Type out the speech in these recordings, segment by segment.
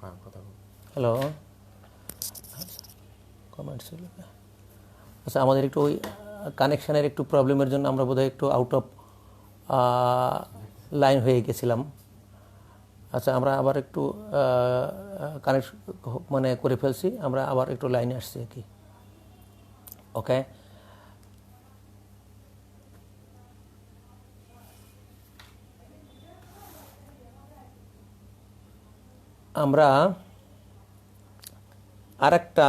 Hello, comments আচ্ছা, আমাদের একটু ওই কানেকশানের একটু প্রবলেমের জন্য আমরা বোধহয় একটু আউট অফ লাইন হয়ে গেছিলাম। আচ্ছা, আমরা আবার একটু কানেক্ট মানে করে ফেলছি, আমরা আবার একটু লাইনে আসছি আর কি। ওকে, আমরা আর একটা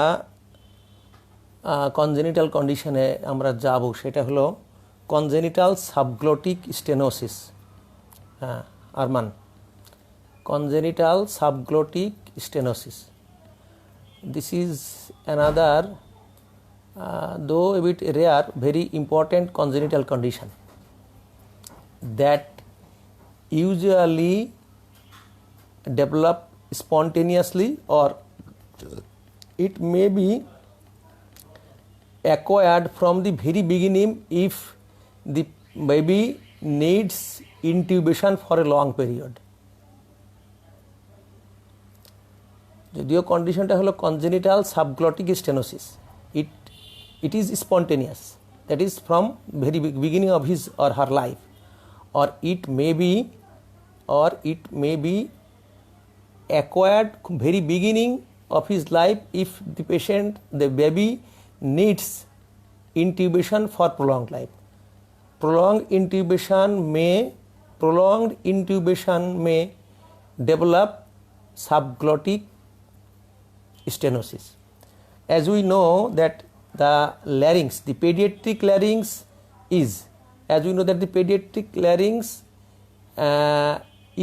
কনজেনিটাল কন্ডিশনে আমরা যাব, সেটা হলো কনজেনিটাল সাবগ্লোটিক স্টেনোসিস। হ্যাঁ Arman, congenital subglottic stenosis. This is another, though a bit rare, very important congenital condition that usually develop spontaneously, or it may be acquired from the very beginning if the baby needs intubation for a long period. যদিও কন্ডিশনটা হলো congenital subglottic stenosis, it is spontaneous, that is from very beginning of his or her life, or it may be acquired very beginning of his life if the baby needs intubation for prolonged life. Prolonged intubation may develop subglottic stenosis. As we know that the pediatric larynx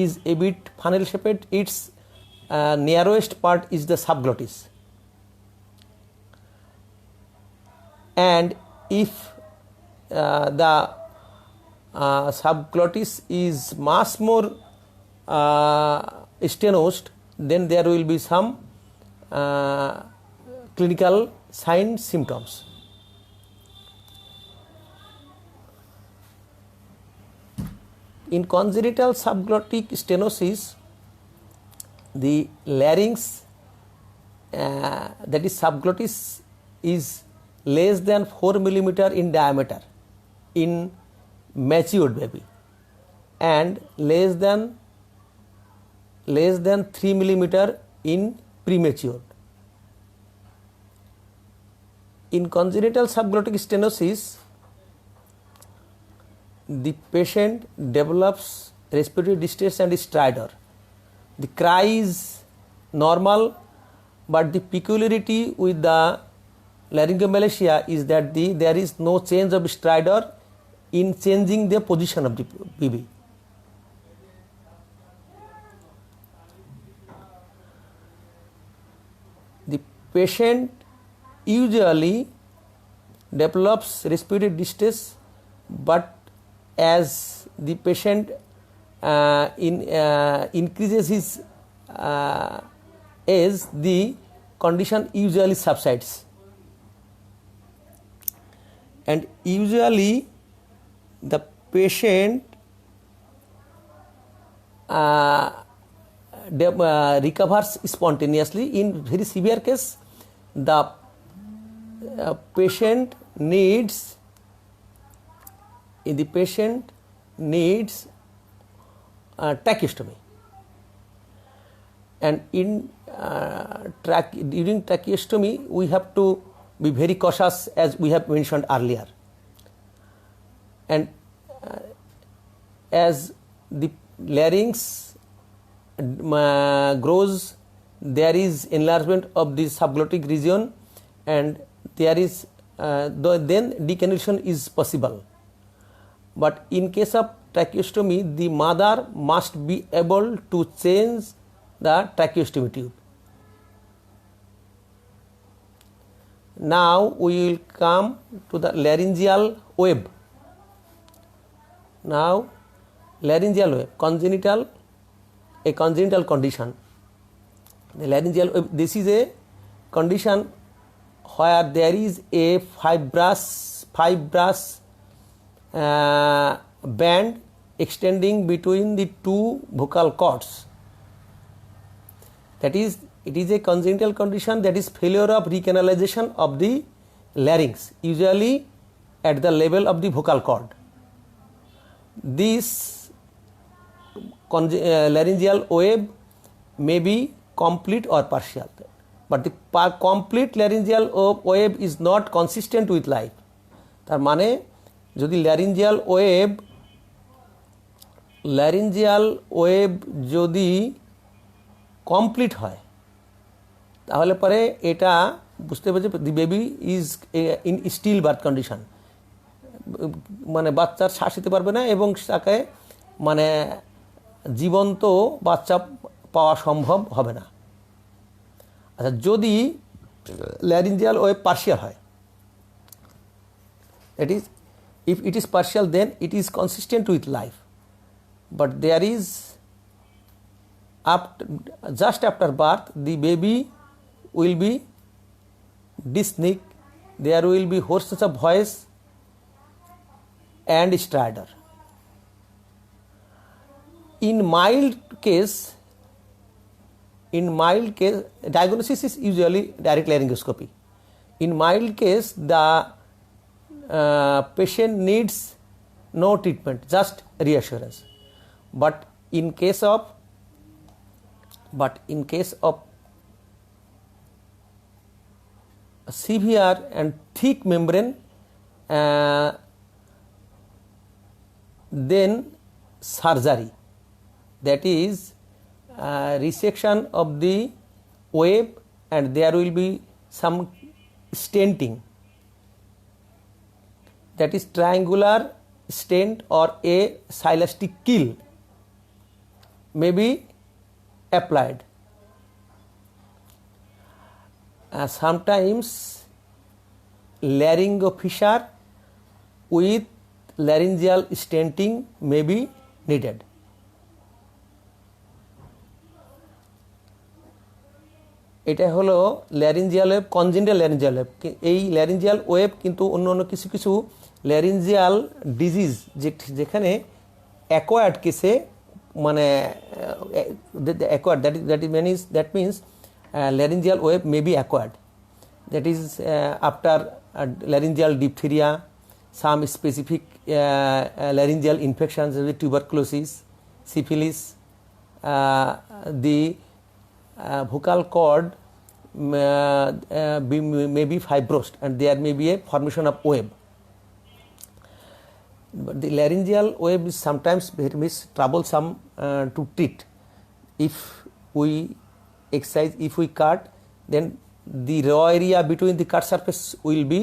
is a bit funnel shaped. Its narrowest part is the subglottis, and if the subglottis is much more stenosed, then there will be some clinical signs, symptoms. In congenital subglottic stenosis, the larynx, that is subglottis, is less than 4 millimeter in diameter in matured baby and less than 3 millimeter in premature. In congenital subglottic stenosis, the patient develops respiratory distress and stridor. The cry is normal, but the peculiarity with the laryngomalacia is that there is no change of stridor in changing the position of the baby. The patient usually develops respiratory distress, but as the patient increases his age, the condition usually subsides, and usually the patient recovers spontaneously. In very severe case, the patient needs tracheostomy, and during tracheostomy we have to be very cautious, as we have mentioned earlier, and as the larynx grows, there is enlargement of the subglottic region, and there is then decannulation is possible. But in case of tracheostomy, the mother must be able to change the tracheostomy tube. Now we will come to the laryngeal wave. Now laryngeal wave, a congenital condition. The laryngeal wave, this is a condition where there is a fibrous band extending between the two vocal cords. That is, it is a congenital condition, that is failure of recanalization of the larynx, usually at the level of the vocal cord. This laryngeal wave may be complete or partial, but the complete laryngeal wave is not consistent with life. তার মানে যদি laryngeal wave যদি complete হয় তাহলে পরে এটা বুঝতে হবে যে the baby is in still birth condition, মানে বাচ্চার শ্বাস নিতে পারবে না এবং তাকে মানে জীবন্ত বাচ্চা পাওয়া সম্ভব হবে না। আচ্ছা, যদি ল্যারিঞ্জিয়াল ওয়েভ পার্শিয়াল হয়, that is, if it is partial then it is consistent with life, but there is just after birth the baby will be dyspneic, there will be hoarseness of voice and stridor. In mild case, diagnosis is usually direct laryngoscopy. In mild case, the patient needs no treatment, just reassurance. But in case of severe and thick membrane, then surgery, that is resection of the wave, and there will be some stenting, that is triangular stent or a silastic keel may be applied. Sometimes laryngofissure with laryngeal stenting may be needed. এটা হলো laryngeal wave, congenital laryngeal wave. এই laryngeal wave কিন্তু অন্য অন্য কিছু laryngeal disease যেখানে acquired কেসে মানে acquired, that means laryngeal wave may be acquired, that is after laryngeal diphtheria, some specific laryngeal infections such as tuberculosis, syphilis, the vocal cord may be fibrosed and there may be a formation of wave. But the laryngeal wave is sometimes very troublesome to treat. If we exercise, if we cut, then the raw area between the cut surface will be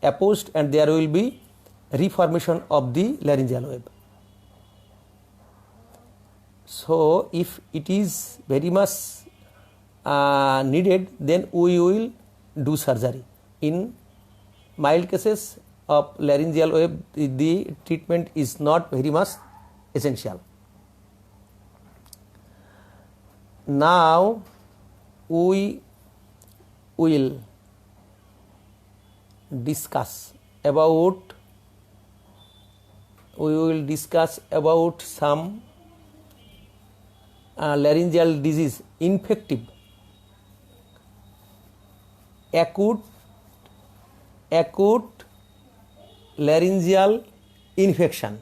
opposed and there will be reformation of the laryngeal wave. So if it is very much needed, then we will do surgery. In mild cases of laryngeal wave, the treatment is not very much essential. Now we will discuss about some laryngeal disease, infective, acute laryngeal infection.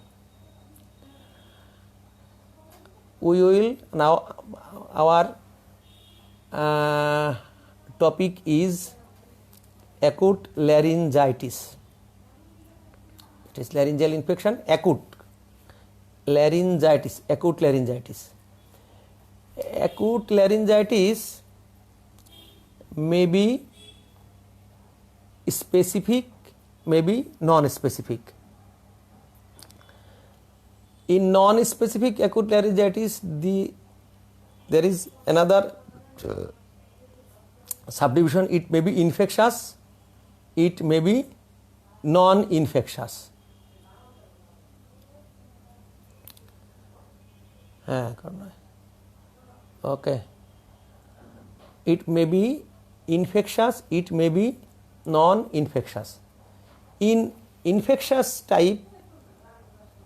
We will now, our topic is acute laryngitis. It is laryngeal infection, acute laryngitis. Acute laryngitis may be specific, may be non-specific. In non-specific acute laryngitis, there is another subdivision. It may be infectious, it may be non-infectious. Okay, it may be infectious, it may be non-infectious. In infectious type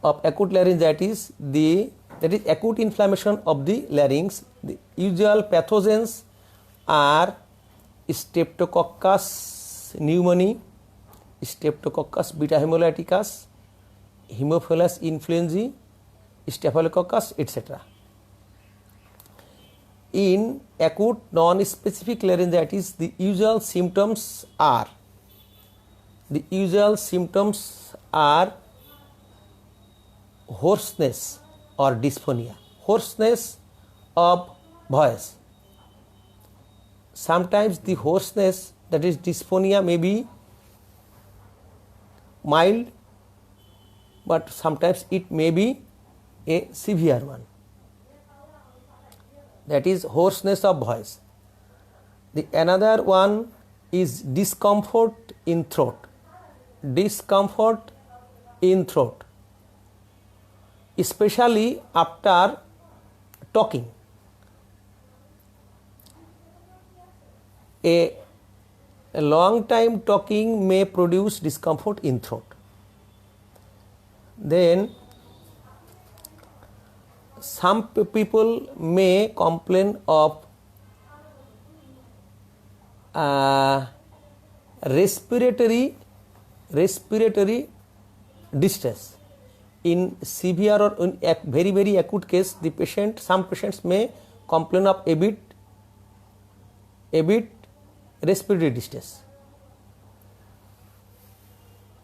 of acute laryngitis, that is acute inflammation of the larynx, the usual pathogens are Streptococcus pneumoniae, Streptococcus beta hemolyticus, Haemophilus influenzae, Staphylococcus, etc. In acute non-specific laryngitis, the usual symptoms are hoarseness or dysphonia, hoarseness of voice. Sometimes the hoarseness, that is dysphonia, may be mild, but sometimes it may be a severe one. That is hoarseness of voice. The another one is discomfort in throat. Discomfort in throat, especially after talking. A long time talking may produce discomfort in throat. Then some people may complain of respiratory distress. In severe or in very acute case, some patients may complain of a bit respiratory distress.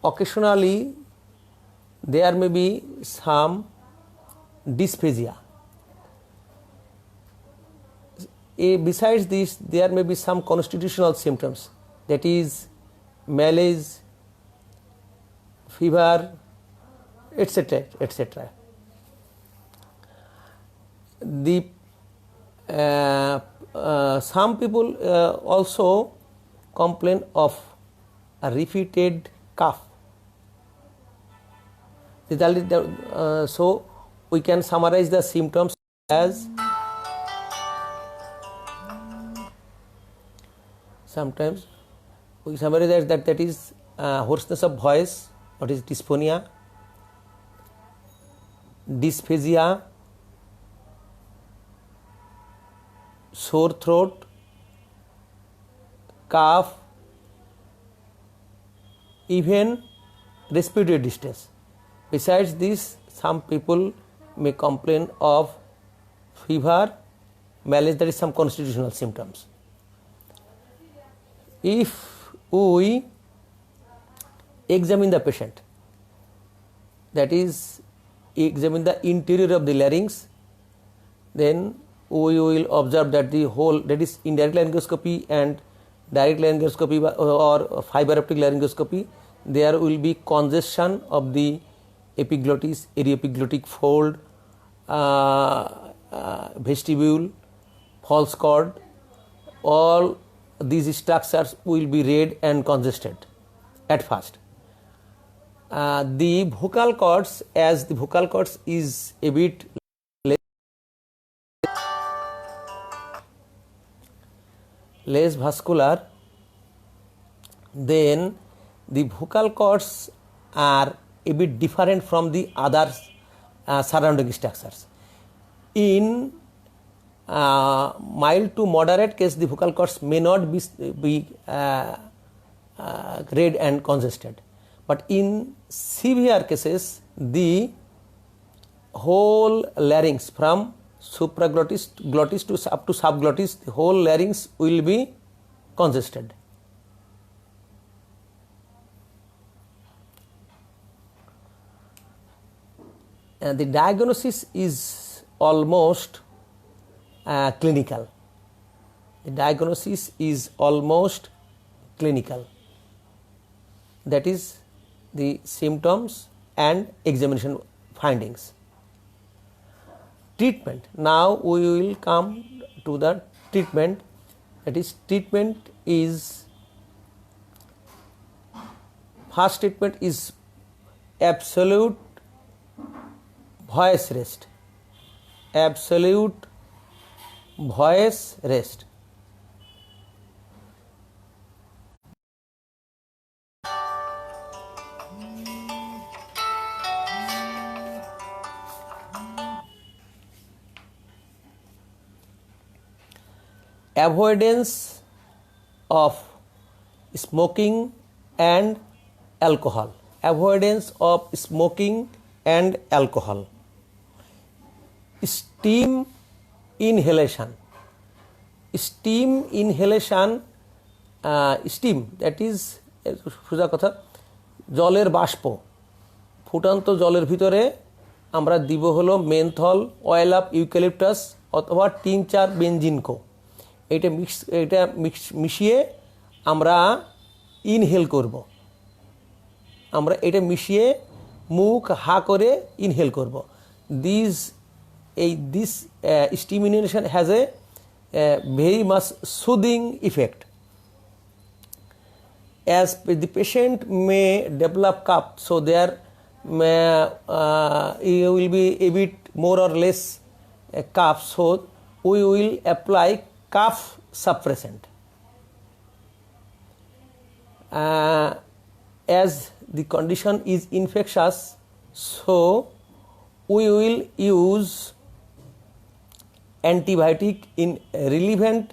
Occasionally there may be some dysphagia. Besides this, there may be some constitutional symptoms, that is malaise, fever, etc. etc. Some people also complain of a repeated cough. So we can summarize the symptoms as sometimes we summarize that is hoarseness of voice, what is dysphonia, dysphagia, sore throat, cough, even respiratory distress. Besides this, some people may complain of fever, malaise, that is some constitutional symptoms. If we examine the patient, that is examine the interior of the larynx, then we will observe that the whole, that is indirect laryngoscopy and direct laryngoscopy or fiber optic laryngoscopy, there will be congestion of the epiglottis, aryepiglottic fold, vestibule, false chord. All these structures will be red and congested at first. The vocal cords, as the vocal cords is a bit less vascular, then the vocal cords are a bit different from the other surrounding structures. In mild to moderate case, the vocal cords may not be red and congested, but in severe cases, the whole larynx from supraglottis, glottis to up to subglottis, the whole larynx will be congested. And the diagnosis is almost clinical. The diagnosis is almost clinical. That is the symptoms and examination findings. Treatment. Now we will come to the treatment. That is, treatment is, first treatment is absolute voice rest. Absolute voice rest. avoidance of smoking and alcohol, avoidance of smoking and alcohol. Steam inhalation, steam inhalation, steam that is সোজা কথা জলের বাষ্প, ফুটন্ত জলের ভিতরে আমরা দিব হলো মেনথল, অয়েল অফ ইউক্যালিপটাস অথবা টিংচার বেনজিনকো। এটা মিশিয়ে আমরা ইনহেল করব, আমরা এটা মিশিয়ে মুখ হা করে ইনহেল করব। This steam inhalation has a very much soothing effect. As the patient may develop cough, so there will be a bit more or less cough, so we will apply cough suppressant. As the condition is infectious, so we will use antibiotic in relevant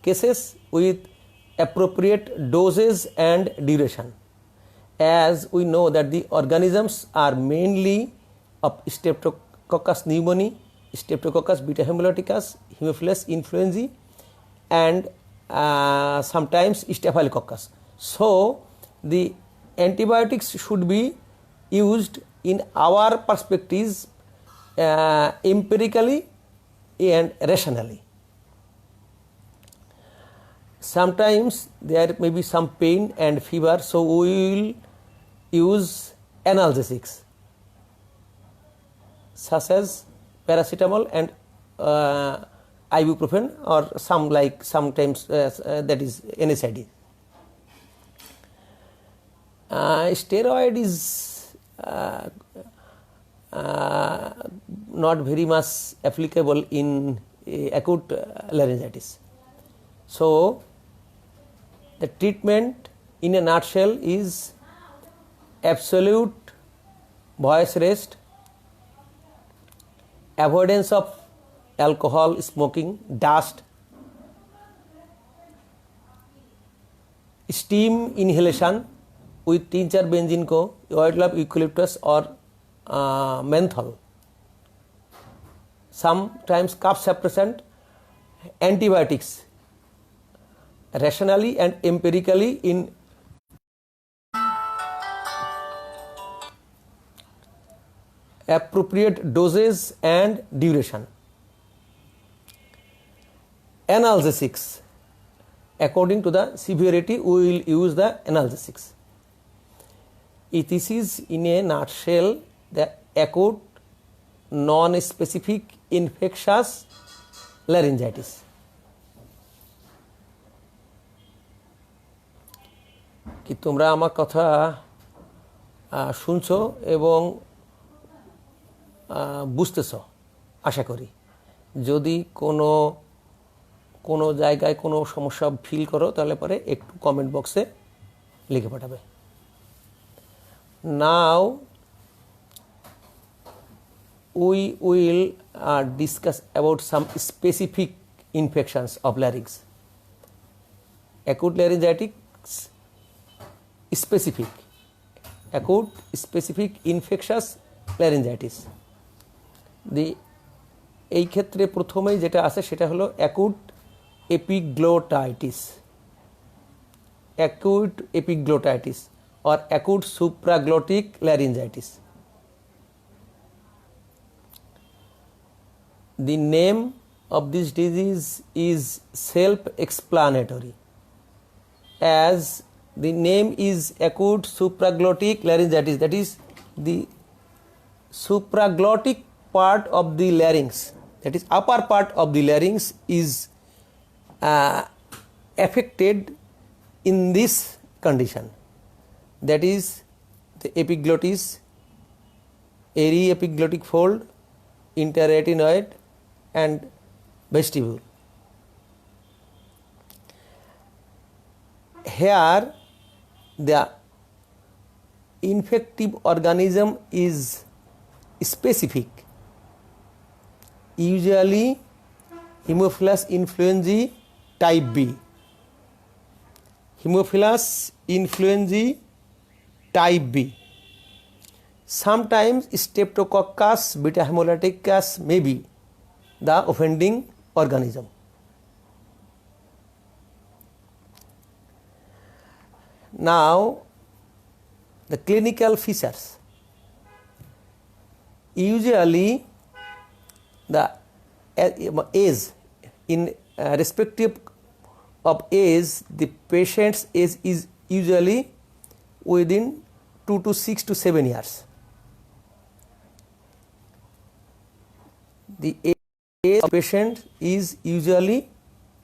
cases with appropriate doses and duration. As we know that the organisms are mainly of Streptococcus pneumoniae, Streptococcus beta hemolyticus, Haemophilus influenzae, and sometimes Staphylococcus. So the antibiotics should be used in our perspectives empirically and rationally. Sometimes there may be some pain and fever, so we will use analgesics such as paracetamol and ibuprofen, or sometimes that is NSAID. Steroid is not very much applicable in acute laryngitis. So the treatment in a nutshell is absolute voice rest, avoidance of alcohol, smoking, dust, steam inhalation with tincture benzincO, oil of eucalyptus or menthol, sometimes cough suppressant, antibiotics rationally and empirically in appropriate doses and duration. Analgesics, according to the severity we will use the analgesics. This is in a nutshell the acute non-specific infectious laryngitis. কি তোমরা আমার কথা শুনছো এবং বুঝতেছ আশা করি। যদি কোনো জায়গায় কোনো সমস্যা ফিল করো তাহলে পরে একটু কমেন্ট বক্সে লিখে পাঠাবে। নাও we will discuss about some specific infections of larynx. Acute laryngitis specific, acute specific infectious laryngitis. এই ক্ষেত্রে প্রথমেই যেটা আছে সেটা হলো acute epiglottitis, acute epiglottitis or acute supraglottic laryngitis. The name of this disease is self-explanatory, as the name is acute supraglottic laryngitis, that is the supraglottic part of the larynx, that is upper part of the larynx is affected in this condition, that is the epiglottis, airy epiglottic fold, interarytenoid and vestibule. Here the infective organism is specific, usually Haemophilus influenzae type B, Haemophilus influenzae type B. Sometimes Streptococcus beta hemolyticus may be the offending organism. Now the clinical features. Usually the age, in respective of age, the patient's age is usually within 2 to 6 to 7 years. The age of patient is usually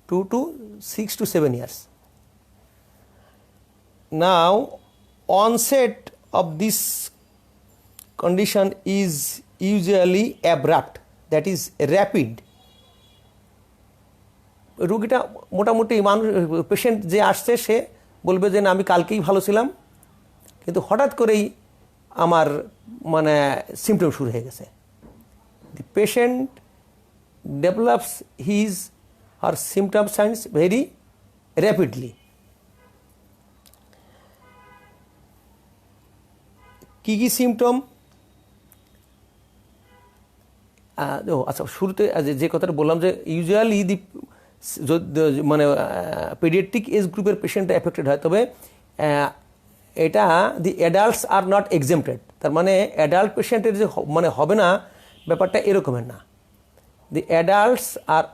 2 to 6 to 7 years. Now onset of this condition is usually abrupt, that is rapid. রোগীটা মোটামুটি মানুষ patient যে আসছে সে বলবে যে না আমি কালকেই ভালো ছিলাম কিন্তু হঠাৎ করেই আমার মানে সিমটম শুরু হয়ে গেছে। The patient develops his or symptom signs very rapidly. কি কি সিমটম? আচ্ছা, শুরুতে যে কথাটা বললাম যে ইউজুয়ালি মানে পেডিয়াট্রিক এজ গ্রুপের পেশেন্ট এফেক্টেড হয়, তবে এটা দি অ্যাডাল্টস আর নট এক্সেম্পটেড। তার মানে অ্যাডাল্ট পেশেন্টের যে মানে হবে না ব্যাপারটা এরকমের না। The adults are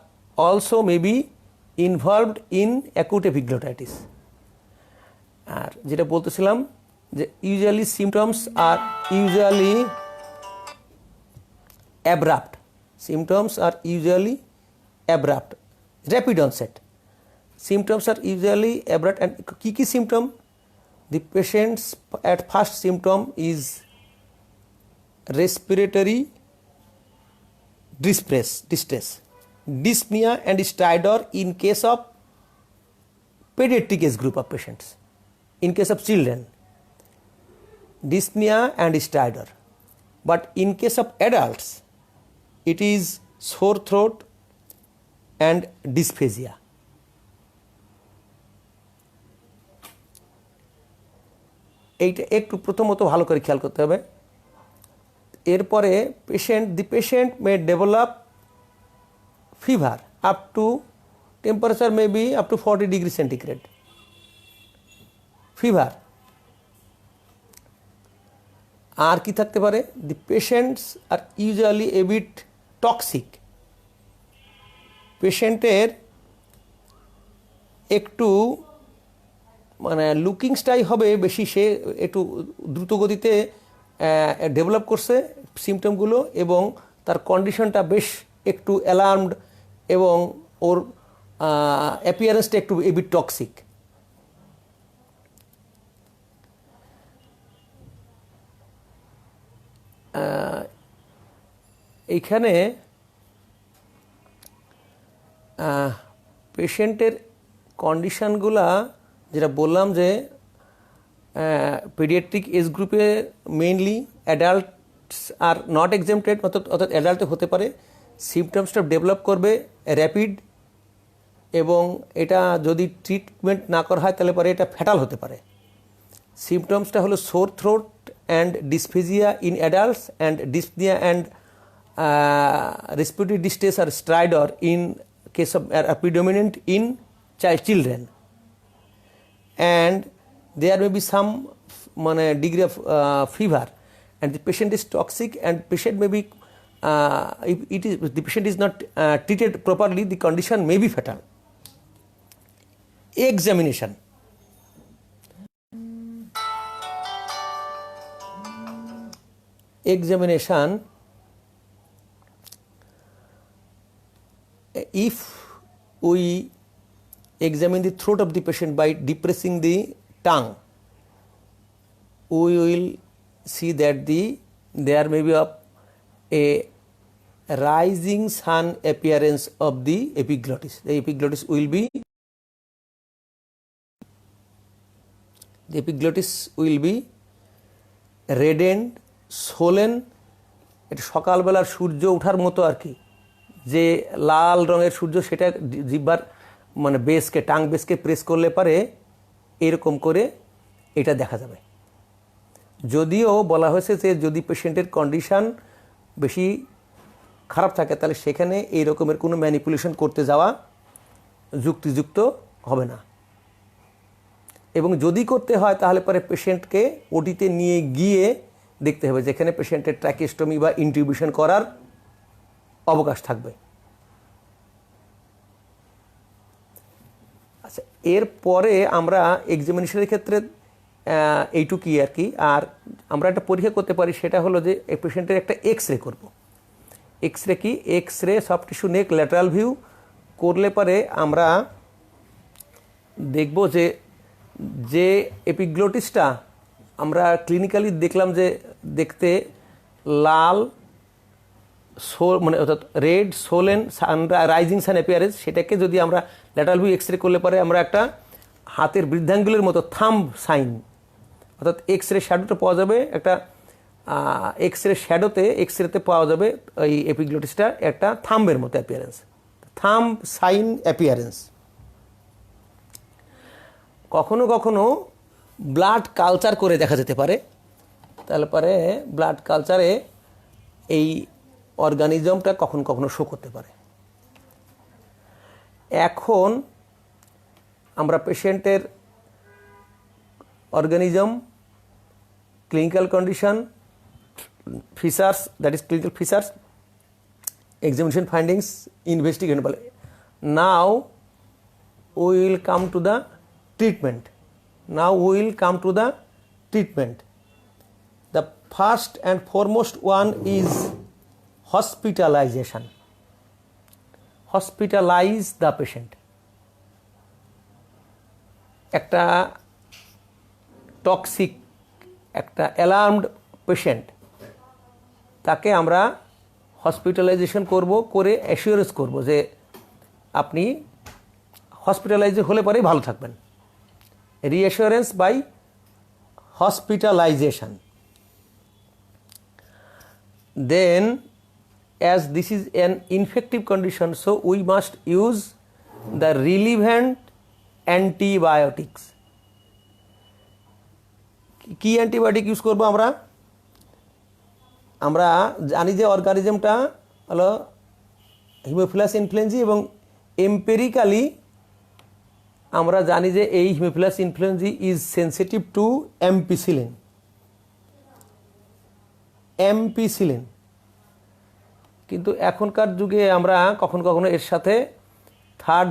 also may be involved in acute epiglottitis. আর যেটা বলতেছিলাম যে usually symptoms are usually abrupt. Symptoms are usually abrupt, rapid onset. Symptoms are usually abrupt, and key symptom? The patient's at first symptom is respiratory distress, dyspnea and stridor in case of pediatric age group of patients. In case of children, dyspnea and stridor, but in case of adults it is sore throat and dysphagia. এইটা একটু প্রথমত ভালো করে খেয়াল করতে হবে। এরপরে the patient may develop fever up to temperature may be up to 40 degrees centigrade fever. আর কি থাকতে পারে? The patients are usually a bit toxic. পেশেন্টের একটু মানে লুকিং স্টাইল হবে বেশি, সে একটু দ্রুত গতিতে ডেভেলপ করছে সিমটমগুলো এবং তার কন্ডিশনটা বেশ একটু অ্যালার্মড এবং ওর অ্যাপিয়ারেন্সটা একটু এ বিট টক্সিক। এইখানে পেশেন্টের কন্ডিশনগুলা যেটা বললাম যে পেডিয়াট্রিক এজ গ্রুপে mainly adults are not exempted, অর্থাৎ অ্যাডাল্টে হতে পারে। সিমটমসটা ডেভেলপ করবে র্যাপিড এবং এটা যদি ট্রিটমেন্ট না করা হয় তাহলে পরে এটা ফ্যাটাল হতে পারে। সিমটমসটা হলো সোর throat and dysphagia in adults and dyspnea and respiratory distress or stridor in case of are predominant in children, and there may be some degree of fever, and the patient is toxic and patient may be if the patient is not treated properly, the condition may be fatal. Examination. Examination, if we examine the throat of the patient by depressing the tongue, we will see that there may be a rising sun appearance of the epiglottis. The epiglottis will be reddened, সোলেন। এটা সকালবেলার সূর্য ওঠার মতো আর কি, যে লাল রঙের সূর্য সেটা জিহ্বার মানে বেসকে tongue বেসকে press করলে পারে এরকম করে এটা দেখা যাবে। যদিও বলা হয়েছে যে যদি পেশেন্টের কন্ডিশন বেশি খারাপ থাকে তাহলে সেখানে এই রকমের কোনো ম্যানিপুলেশন করতে যাওয়া যুক্তিযুক্ত হবে না, এবং যদি করতে হয় তাহলে পরে পেশেন্টকে ওটিতে নিয়ে গিয়ে দেখতে হবে যেখানে পেশেন্টের ট্র্যাকিওস্টমি বা ইন্টিউবেশন করার অবকাশ থাকবে। আচ্ছা, এরপরে আমরা এক্সামিনেশনের ক্ষেত্রে এইটুকুই আর কি। আর আমরা একটা পরীক্ষা করতে পারি, সেটা হলো যে এই পেশেন্টের একটা এক্স রে করবো। এক্স রে কি? এক্স রে সফট টিস্যু নেক ল্যাটারাল ভিউ করলে পরে আমরা দেখব যে যে এপিগ্লোটিসটা আমরা ক্লিনিক্যালি দেখলাম যে দেখতে লাল মানে অর্থাৎ রেড সোলেন রাইজিং সান অ্যাপিয়ারেন্স, সেটাকে যদি আমরা ল্যাটারাল ভিউ এক্স রে করলে পরে আমরা একটা হাতের বৃদ্ধাঙ্গুলের মতো থাম্ব সাইন, অর্থাৎ এক্স রে শ্যাডোটা পাওয়া যাবে, একটা এক্স রে শ্যাডোতে এক্স রেতে পাওয়া যাবে ওই এপিগ্লোটিসটা একটা থাম্বের মতো অ্যাপিয়ারেন্স, থাম্ব সাইন অ্যাপিয়ারেন্স। কখনো কখনো ব্লাড কালচার করে দেখা যেতে পারে, তাহলে পরে ব্লাড কালচারে এই অর্গানিজমটা কখনো কখনো শো করতে পারে। এখন আমরা পেশেন্টের organism, clinical condition, features, that is clinical features, examination findings, investigation. Now we will come to the treatment. The first and foremost one is hospitalization. Hospitalize the patient. একটা টক্সিক, একটা অ্যালার্মড পেশেন্ট, তাকে আমরা hospitalisation করব, করে assurance করব যে আপনি hospitalise হলে পরেই ভালো থাকবেন। Reassurance by hospitalisation. Then as this is an infective condition, so we must use the relevant antibiotics. কি অ্যান্টিবায়োটিক ইউজ করব আমরা? আমরা জানি যে অর্গানিজমটা হলো হিমোফিলাস ইনফ্লুয়েঞ্জি, এবং এম্পেরিক্যালি আমরা জানি যে এই haemophilus influenzae is sensitive to ampicillin. কিন্তু এখনকার যুগে আমরা কখনো কখনো এর সাথে থার্ড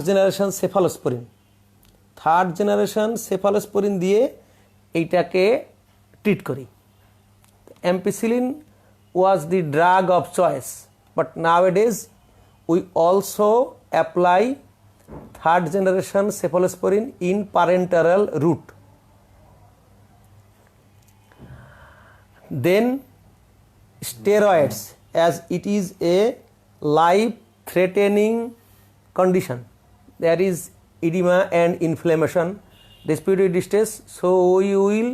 জেনারেশন সেফালোস্পোরিন দিয়ে এইটাকে ট্রিট করি। Ampicillin was the drug of choice, but nowadays we also apply third generation cephalosporin in parenteral route. Then steroids, as it is a life threatening condition, there is edema and inflammation, respiratory distress, so we will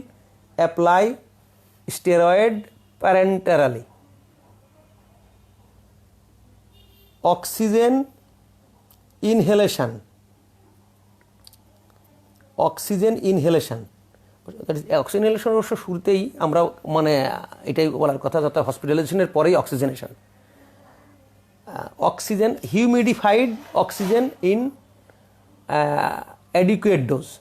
apply steroid parenterally. Oxygen inhalation, oxygen inhalation অবশ্য শুরুতেই আমরা মানে এটাই বলার কথা, যাতে হসপিটালাইজেশনের পরেই oxygenation. Oxygen, humidified oxygen in adequate dose.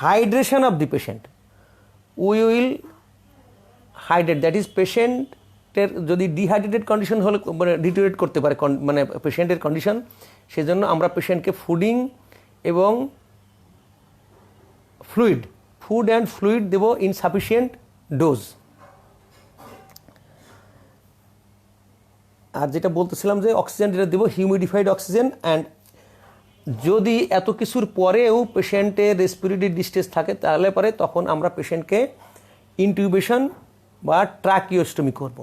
Hydration of the patient, we will hydrate, that is পেশেন্টের যদি ডিহাইড্রেটেড কন্ডিশন হলে মানে ডিটোরিয়েট করতে পারে মানে পেশেন্টের কন্ডিশন, সেজন্য আমরা পেশেন্টকে ফুডিং এবং ফুড অ্যান্ড ফ্লুইড দেব ইন সাফিসিয়েন্ট ডোজ। আর যেটা বলতেছিলাম যে অক্সিজেন যেটা দেবো হিউমিডিফাইড অক্সিজেন। অ্যান্ড যদি এত কিছুর পরেও পেশেন্টের রেসপিরেটরি ডিস্ট্রেস থাকে তাহলে পরে তখন আমরা পেশেন্টকে ইনটিউবেশন বা ট্রাকিওস্টমি করব।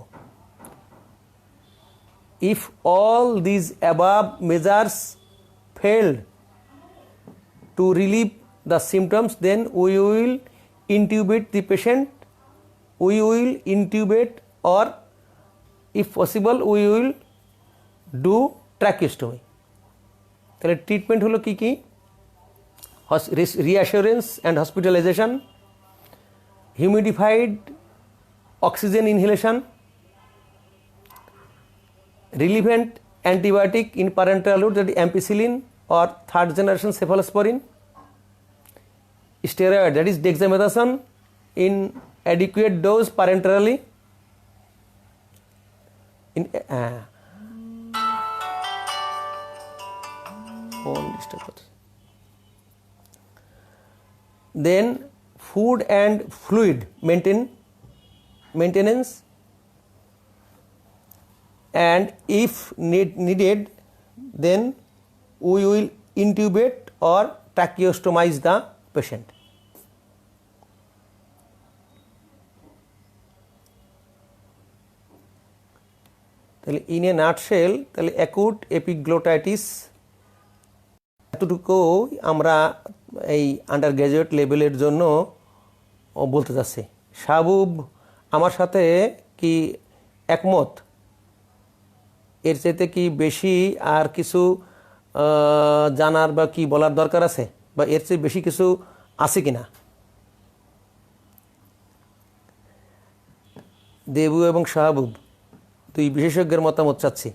If all these above measures failed to relieve the symptoms, then we will intubate the patient, or if possible we will do tracheostomy. তাহলে ট্রিটমেন্ট হলো কি কি? Reassurance and hospitalisation, humidified oxygen inhalation, relevant antibiotic in parenteral route, that is ampicillin or third generation cephalosporin, steroid, that is dexamethasone in adequate dose parenterally, in then food and fluid maintenance, and if needed, then we will intubate or tracheostomize the patient. তাহলে in a nutshell, তাহলে acute epiglottitis এতটুকু আমরা এই under graduate লেভেলের জন্য বলতে চাচ্ছি। শাহবুব আমার সাথে কি একমত? এর চাইতে কি বেশি আর কিছু জানার বা কি বলার দরকার আছে, বা এর চেয়ে বেশি কিছু আছে কিনা? দেবু এবং শাহবুব দুই বিশেষজ্ঞের মতামত চাচ্ছি।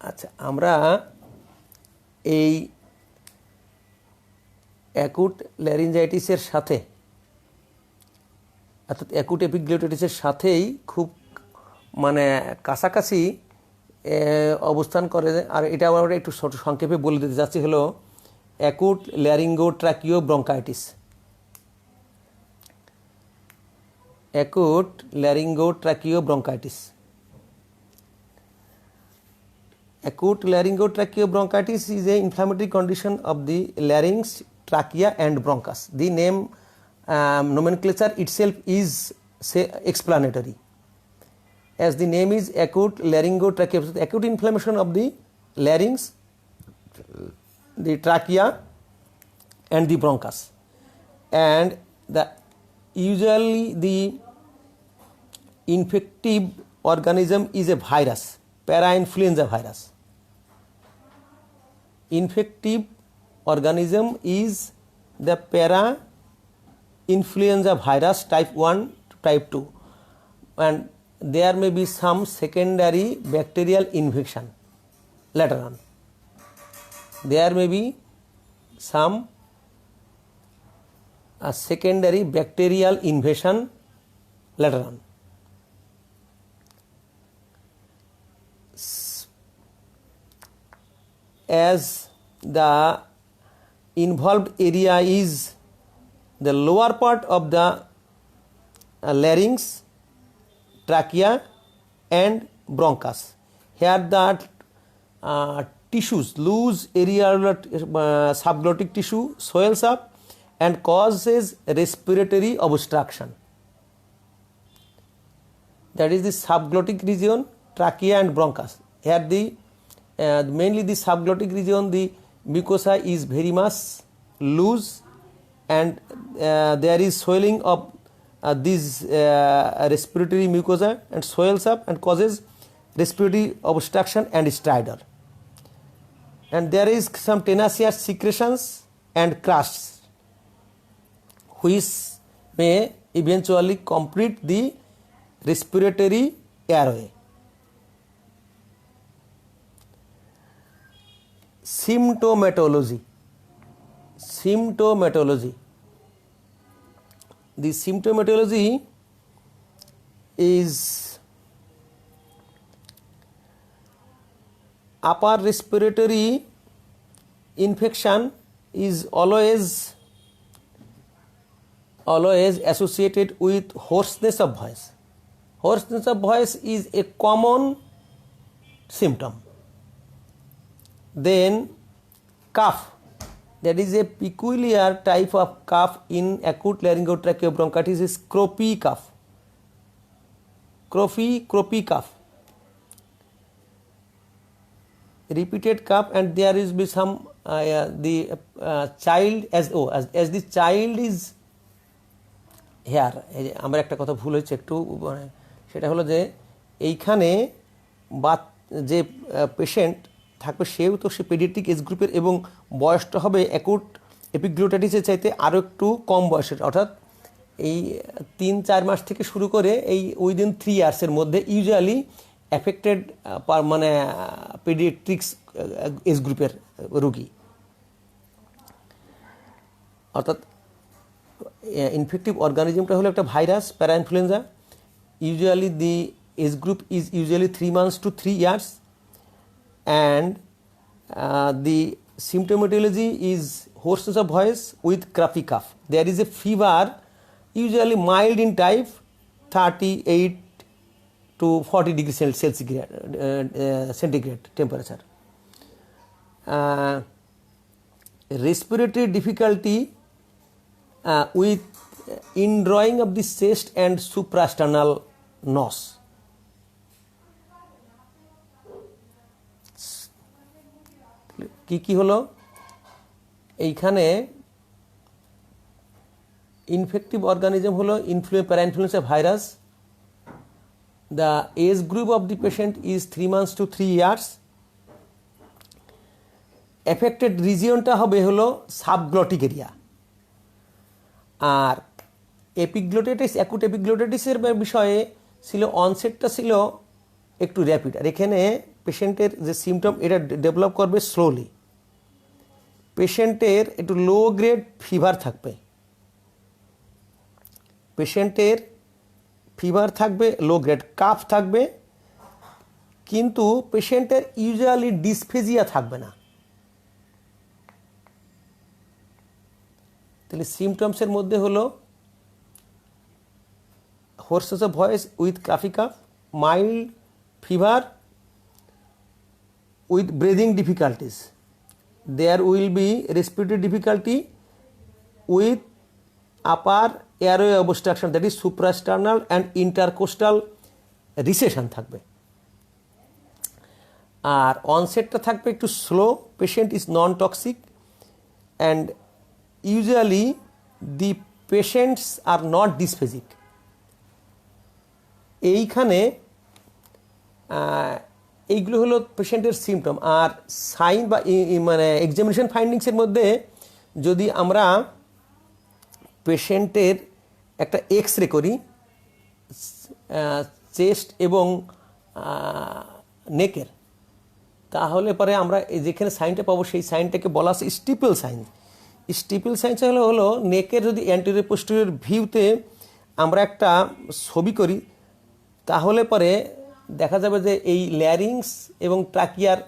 আচ্ছা, আমরা এই অ্যাকুট ল্যারিঞ্জাইটিসের সাথে অর্থাৎ অ্যাকুট এপিগ্লোটাইটিসের সাথেই খুব মানে কাছাকাছি অবস্থান করে। আর এটা আমরা একটু সংক্ষেপে বলে দিতে যাচ্ছি, হলো acute laryngotracheo bronchitis. Acute laryngotracheo bronchitis, acute laryngotracheal bronchitis is a inflammatory condition of the larynx, trachea and bronchus. The name nomenclature itself is explanatory, as the name is acute laryngotracheal, acute inflammation of the larynx, the trachea and the bronchus, and usually the infective organism is a virus, parainfluenza virus. Infective organism is the parainfluenza virus type 1 to type 2, and there may be some secondary bacterial infection later on. There may be some secondary bacterial invasion later on. As the involved area is the lower part of the larynx, trachea and bronchus, here the tissues, loose areolar subglottic tissue swells up and causes respiratory obstruction. That is the subglottic region, trachea and bronchus. Here the mainly the subglottic region, the mucosa is very much loose, and there is swelling of this respiratory mucosa and swells up and causes respiratory obstruction and stridor, and there is some tenacious secretions and crusts which may eventually complete the respiratory airway. Symptomatology. The symptomatology is upper respiratory infection is always associated with hoarseness of voice. Hoarseness of voice is a common symptom. Then cough, that is a peculiar type of cough in acute laryngotracheal bronchitis, is croupy cough. Croupy cough, repeated cough, and there is be some the child as the child is here আমার একটা কথা ভুল হয়েছে একটু, মানে সেটা হলো যে এইখানে বা যে পেশেন্ট থাকবে সেও তো সে পেডিয়াট্রিক এজ গ্রুপের এবং বয়সটা হবে অ্যাকুট এপিগ্লোটাইটিসের চাইতে আরও একটু কম বয়সের, অর্থাৎ এই 3-4 মাস থেকে শুরু করে এই উইদিন 3 ইয়ার্সের মধ্যে ইউজুয়ালি অ্যাফেক্টেড মানে পেডিয়াট্রিক্স এজ গ্রুপের রুগী। অর্থাৎ ইনফেক্টিভ অর্গানিজমটা হলো একটা virus parainfluenza. Usually the age group is usually 3 months to 3 years, and the symptomatology is hoarseness of voice with crappy cough. There is a fever, usually mild in type, 38 to 40 degrees centigrade temperature. Respiratory difficulty with indrawing of the chest and suprasternal nose. কি হলো এইখানে infective organism হলো parainfluenza virus. The age group of the patient is 3 months to 3 years। Affected রিজিয়নটা হবে হলো subglottic area. আর epiglottitis acute এপিগ্লোটাইটিসের বিষয়ে ছিল অনসেটটা ছিল একটু র্যাপিড, আর এখানে পেশেন্টের যে সিমটম এটা ডেভেলপ করবে স্লোলি। পেশেন্টের একটু লো গ্রেড ফিভার থাকবে, পেশেন্টের ফিভার থাকবে, লো গ্রেড কাফ থাকবে, কিন্তু পেশেন্টের ইউজুয়ালি ডিসফেজিয়া থাকবে না। তাহলে সিমটমসের মধ্যে হলো hoarseness of voice with crappy cough, mild fever with breathing difficulties. There will be respiratory difficulty with upper airway obstruction, that is suprasternal and intercostal recession থাকবে। আর অনসেটটা থাকবে একটু slow, patient is non toxic, and usually the patients are not dysphagic. এইখানে এইগুলো হলো পেশেন্টের symptom. আর sign বা মানে examination ফাইন্ডিংসের মধ্যে যদি আমরা পেশেন্টের একটা এক্স-রে করি চেস্ট এবং নেকের, তাহলে পরে আমরা যেখানে সাইনটা পাবো সেই সাইনটাকে বলা আছে স্টিপল সাইন। স্টিপল সাইন্স হলো নেকের যদি অ্যান্টেরিয়র পোস্টেরিয়র ভিউতে আমরা একটা ছবি করি, তাহলে পরে দেখা যাবে যে এই ল্যারিংস এবং ট্রাকিয়ার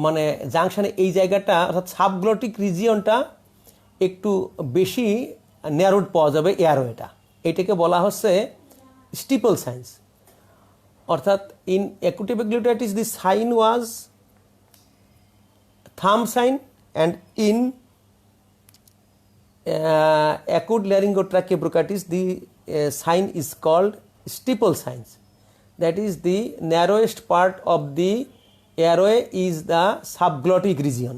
মানে জাংশনে এই জায়গাটা অর্থাৎ সাবগ্লটিক রিজিয়নটা একটু বেশি ন্যারোড পাওয়া যাবে এয়ারওয়েটা। এটাকে বলা হচ্ছে স্টিপল সাইন্স। অর্থাৎ in acute epiglottitis the sign was thumb sign, and in acute laryngotracheobronchitis the sign is called steeple signs. That is the narrowest part of the airway is the subglottic region.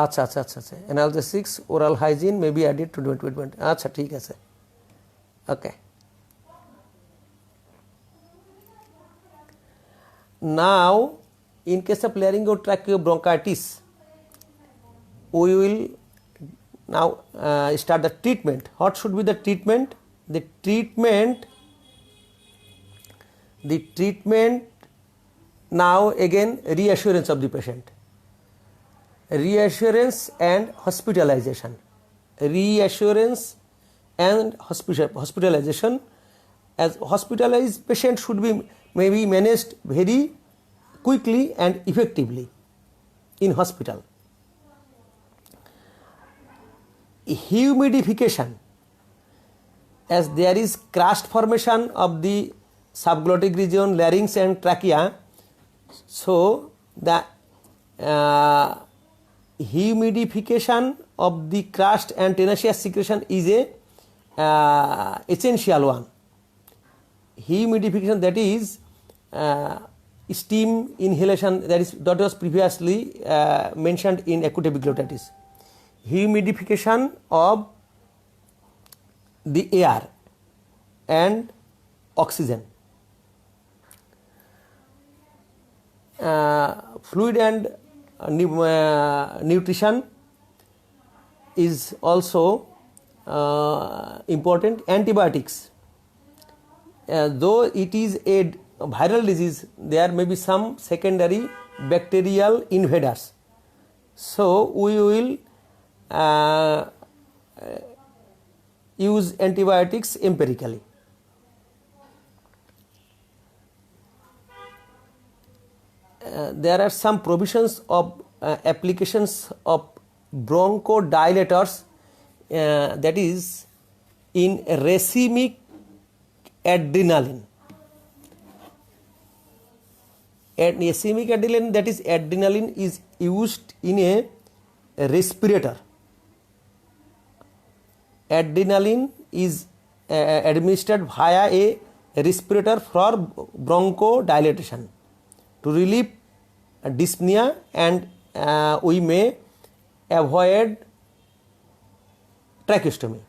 আচ্ছা আচ্ছা আচ্ছা আচ্ছা analgesics oral hygiene may be added to treatment. আচ্ছা ঠিক আছে, ওকে। Now, in case of laryngotracheobronchitis, we will now start the treatment. What should be the treatment? The treatment now again reassurance of the patient. Reassurance and hospitalization. Reassurance and hospitalization. As hospitalized patient should be may be managed very quickly and effectively in hospital. Humidification, as there is crust formation of the subglottic region, larynx and trachea, so the humidification of the crust and tenacious secretion is a essential one. Humidification, that is steam inhalation, that was previously mentioned in acute epiglottitis. Humidification of the air and oxygen. Fluid and nutrition is also important. Antibiotics, though it is a viral disease, there may be some secondary bacterial invaders, so we will use antibiotics empirically. There are some provisions of applications of bronchodilators, that is in racemic adrenaline. Racemic adrenaline, that is adrenaline, is used in a respirator. Adrenaline is administered via a respirator for bronchodilation to relieve dyspnea, and we may avoid tracheostomy.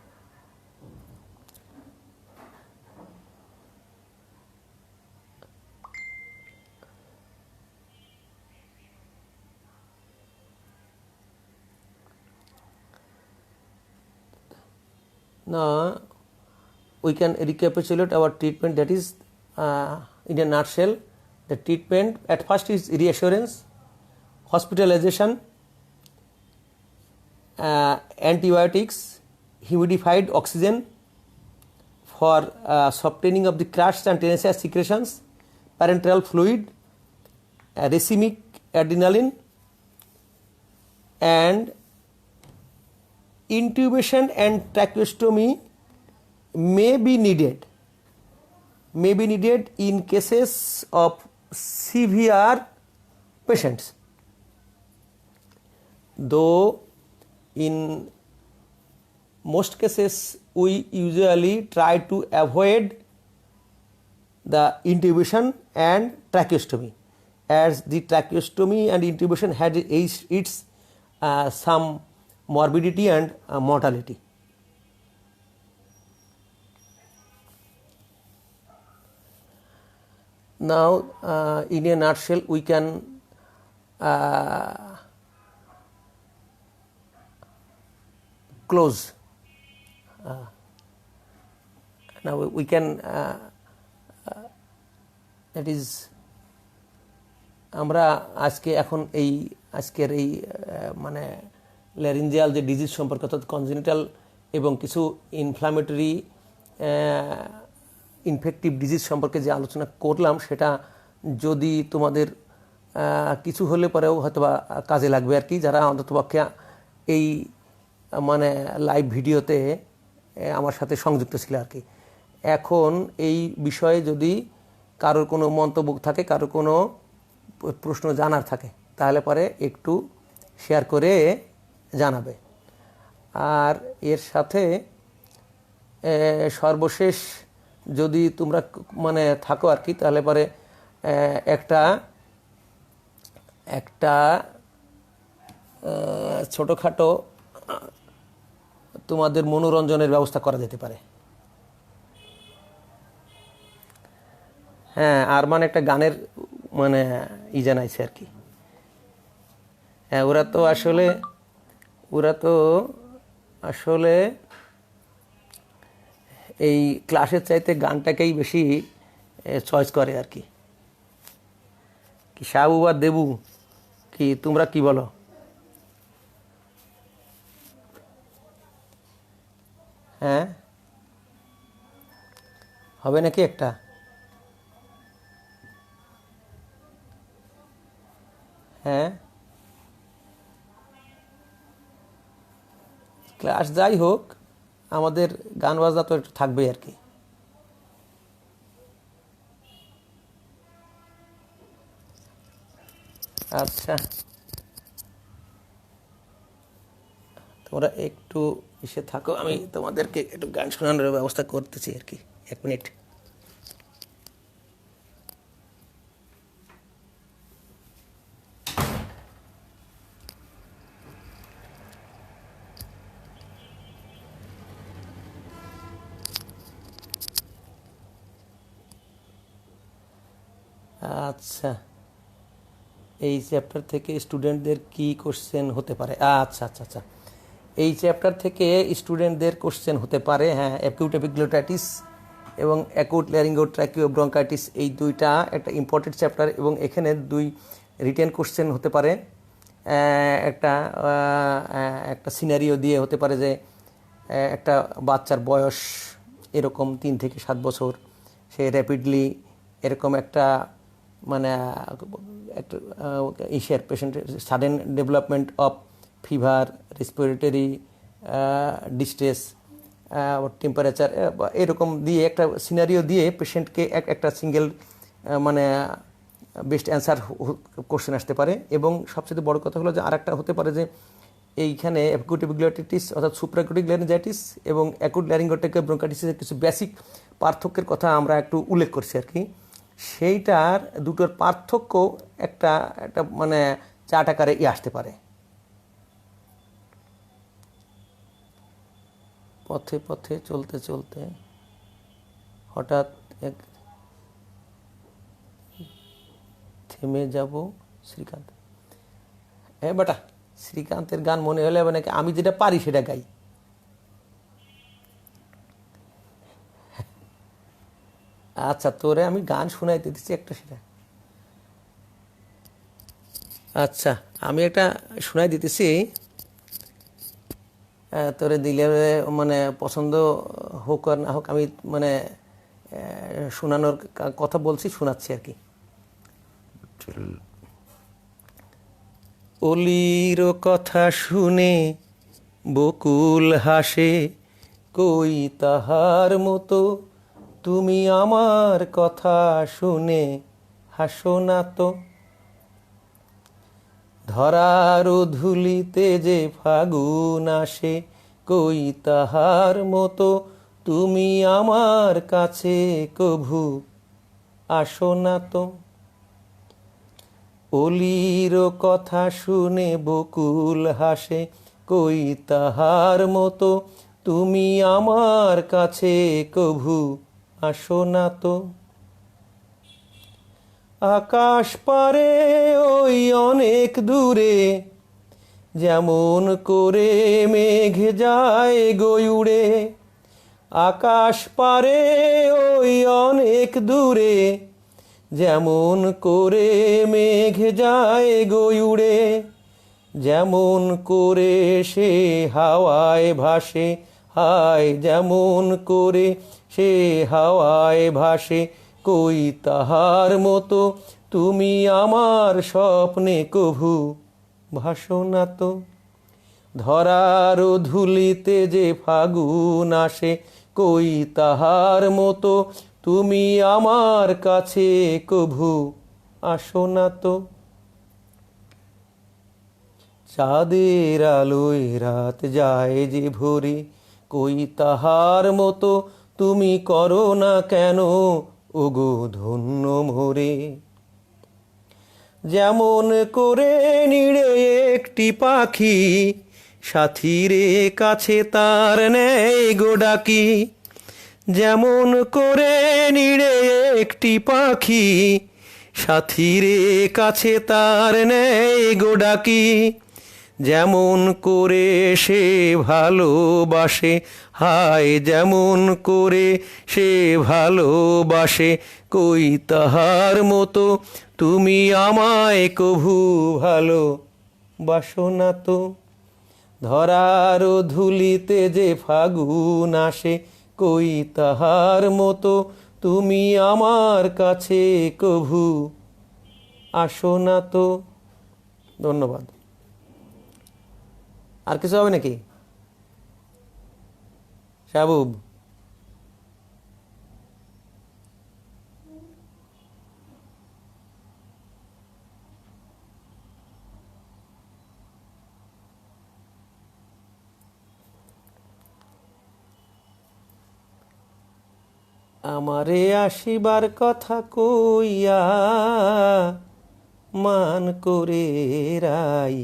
Now we can recapitulate our treatment, that is in a nutshell. The treatment at first is reassurance, hospitalization, antibiotics, humidified oxygen for softening of the crushed and tenacious secretions, parenteral fluid, racemic adrenaline, and intubation and tracheostomy may be needed in cases of severe patients, though in most cases we usually try to avoid the intubation and tracheostomy, as the tracheostomy and intubation had its some morbidity and mortality. Now in a nutshell we can close. Now we can that is আমরা আজকে এখন এই আজকের এই মানে laryngeal যে disease সম্পর্কে, অর্থাৎ কনজেনিটাল এবং কিছু ইনফ্লামেটরি ইনফেক্টিভ ডিজিজ সম্পর্কে যে আলোচনা করলাম, সেটা যদি তোমাদের কিছু হলে পরেও হয়তো বা কাজে লাগবে আর কি, যারা অন্ততপক্ষে এই মানে লাইভ ভিডিওতে আমার সাথে সংযুক্ত ছিল আর কি। এখন এই বিষয়ে যদি কারোর কোনো মন্তব্য থাকে, কারোর কোনো প্রশ্ন জানার থাকে, তাহলে পরে একটু শেয়ার করে জানাবে। আর এর সাথে সর্বশেষ যদি তোমরা মানে থাকো আর কি, তাহলে পরে একটা ছোটোখাটো তোমাদের মনোরঞ্জনের ব্যবস্থা করা যেতে পারে। হ্যাঁ, আর মানে একটা গানের মানে জানাইছে আর কি। হ্যাঁ, ওরা তো আসলে এই ক্লাসের চাইতে গানটাকেই বেশি চয়েস করে আর কি। কি সাবু বা দেবু, কি তোমরা কি বলো? হ্যাঁ, হবে নাকি একটা? হ্যাঁ, ক্লাস যাই হোক, আমাদের গান বাজনা তো একটু থাকবেই আর কি। আচ্ছা, তোমরা একটু এসে থাকো, আমি তোমাদেরকে একটু গান শোনানোর ব্যবস্থা করতেছি আর কি। 1 মিনিট। আচ্ছা, এই চ্যাপ্টার থেকে স্টুডেন্টদের কি কোশ্চেন হতে পারে? আচ্ছা আচ্ছা আচ্ছা, এই চ্যাপ্টার থেকে স্টুডেন্টদের কোশ্চেন হতে পারে, হ্যাঁ, অ্যাকিউট এপিগ্লোটাইটিস এবং অ্যাকিউট ল্যারিঙ্গোট্র্যাকিওব্রঙ্কাইটিস, এই দুইটা একটা ইম্পর্টেন্ট চ্যাপ্টার এবং এখানে দুই রিটেন কোশ্চেন হতে পারে। একটা একটা সিনারিও দিয়ে হতে পারে যে একটা বাচ্চার বয়স এরকম 3 থেকে 7 বছর, সে র্যাপিডলি এরকম একটা মানে একটা ইসের পেশেন্টের sudden development of fever, respiratory distress, temperature, এরকম দিয়ে একটা সিনারিও দিয়ে পেশেন্টকে একটা সিঙ্গেল মানে বেস্ট অ্যান্সার কোশ্চেন আসতে পারে। এবং সবচেয়ে বড় কথা হলো যে আরেকটা হতে পারে যে এইখানে অ্যাকিউট এপিগ্লোটাইটিস অর্থাৎ সুপ্রাকিউটিক ল্যারিঞ্জাইটিস এবং অ্যাকিউট ল্যারিঙ্গোট্র্যাকিওব্রঙ্কাইটিসের কিছু বেসিক পার্থক্যের কথা আমরা একটু উল্লেখ করছি আর কি। সেইটার দুটোর পার্থক্য একটা একটা মানে চার্ট আকারে আসতে পারে। পথে পথে চলতে চলতে হঠাৎ এক থেমে যাব শ্রীকান্ত। হ্যাঁ বেটা, শ্রীকান্তের গান মনে হলে হবে নাকি? আমি যেটা পারি সেটা গাই। আচ্ছা, তোরে আমি গান শোনাইতে দিচ্ছি একটা, সেটা আচ্ছা আমি একটা শোনাই দিতেছি, তোরে দিলে মানে পছন্দ হোক আর না হোক, আমি মানে শোনানোর কথা বলছি, শোনাচ্ছি আর কি। অলির কথা শুনে বকুল হাসে, কই তাহার মতো তুমি আমার কথা শুনে হাসো না তো। ধরার ধুলিতে যে ফাগুন আসে, কই তাহার মতো তুমি আমার কাছে কভু আসো না তো। অলির কথা শুনে বকুল হাসে, কই তাহার মতো তুমি আমার কাছে কভু আসো না তো। আকাশ পারে ওই অনেক দূরে, যেমন করে মেঘ যায় গয়ুড়ে। আকাশ পারে ওই অনেক দূরে, যেমন করে মেঘ যায় গয়ুড়ে। যেমন করে সে হাওয়ায় ভাসে, হায় যেমন করে সে হাওয়ায় ভাসে, কই তাহার মতো তুমি আমার স্বপ্নে কভু ভাসো না তো। ধরার ধুলিতে যে ফাগুন আসে, কই তাহার মতো তুমি আমার কাছে কভু আসো না তো। চাঁদের আলোয় রাত যায় যে ভরে, কই তাহার মতো তুমি করো না কেন ওগো ধন্য মোরে। যেমন করে নিড়ে একটি পাখি, সাথীরে কাছে তার নেই গো ডাকি। যেমন করে নিড়ে একটি পাখি, সাথীরে কাছে তার নেই গো ডাকি। যেমন করে সে ভালোবাসে, হায় যেমন করে সে ভালোবাসে, কই তাহার মতো তুমি আমায় কভু ভালোবাসো না তো। ধরার ধুলিতে যে ফাগুন আসে, কই তাহার মতো তুমি আমার কাছে কভু আসো না তো। ধন্যবাদ। আর কিছু হবে নাকি শাহবুব? আমারে আসিবার কথা কইয়া মান করে রাই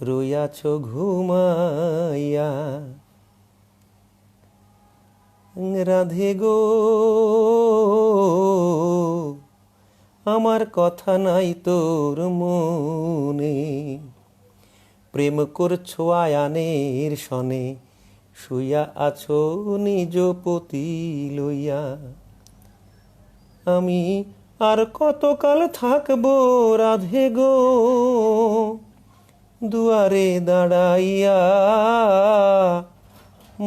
রইয়াছ ঘুমাইয়া। রাধে গো আমার কথা নাই তোর মনে, প্রেম করছো আয়ানের সনে, শুইয়া আছো নিজ পতি লইয়া। আমি আর কতকাল থাকবো রাধে গো, দুয়ারে দাঁড়াইয়া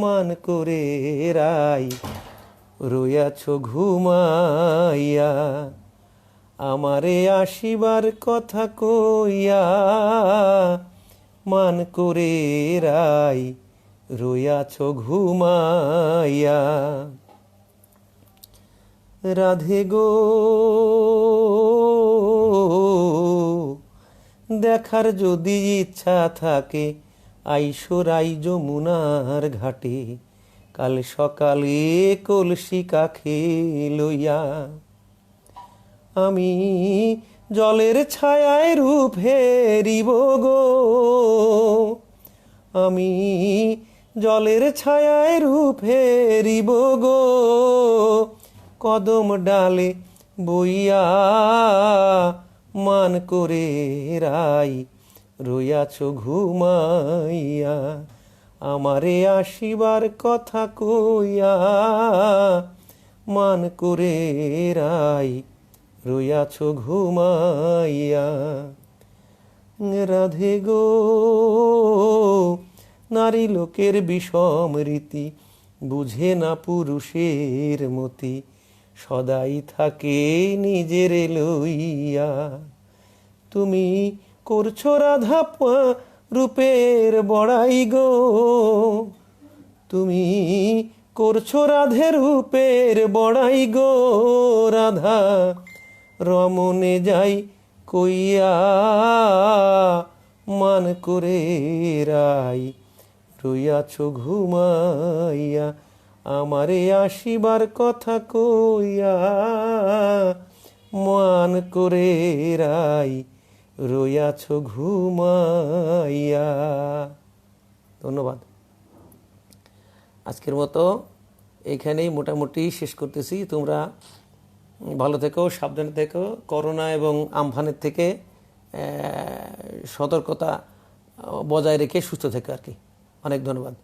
মান করে রাই, রইয়াছ ঘুমাইয়া। আমারে আসিবার কথা কইয়া মান করে রাই, রইয়াছ ঘুমাইয়া। রাধে গো দেখার যদি ইচ্ছা থাকে, আইসোরাই যমুনার ঘাটে, কাল সকালে কলসি কাখে লইয়া। আমি জলের ছায়ায় রূপ হেরিব গো, আমি জলের ছায়ায় রূপ হেরিব গো, কদম ডালে বইয়া মান করে রাই, রইয়াছ ঘুমাইয়া। আমারে আসিবার কথা কইয়া মান করে রাই, রইয়াছ ঘুমাইয়া। রাধে গো নারী লোকের বিষম রীতি, বুঝে না পুরুষের মতি, সদাই থাকে নিজের লইয়া। তুমি করছো রাধা রূপের বড়াই গো, তুমি করছো রাধে রূপের বড়াই গো। রাধা রমনে যাই কইয়া মান করে রাই, রইয়াছ ঘুমাইয়া। আমারে আসিবার কথা কইয়া মান করে রাই, রইয়াছ ঘুমাইয়া। ধন্যবাদ। আজকের মতো এইখানেই মোটামুটি শেষ করতেছি। তোমরা ভালো থেকো, সাবধানে থেকো, করোনা এবং আমফানের থেকে সতর্কতা বজায় রেখে সুস্থ থেকো আর কি। অনেক ধন্যবাদ।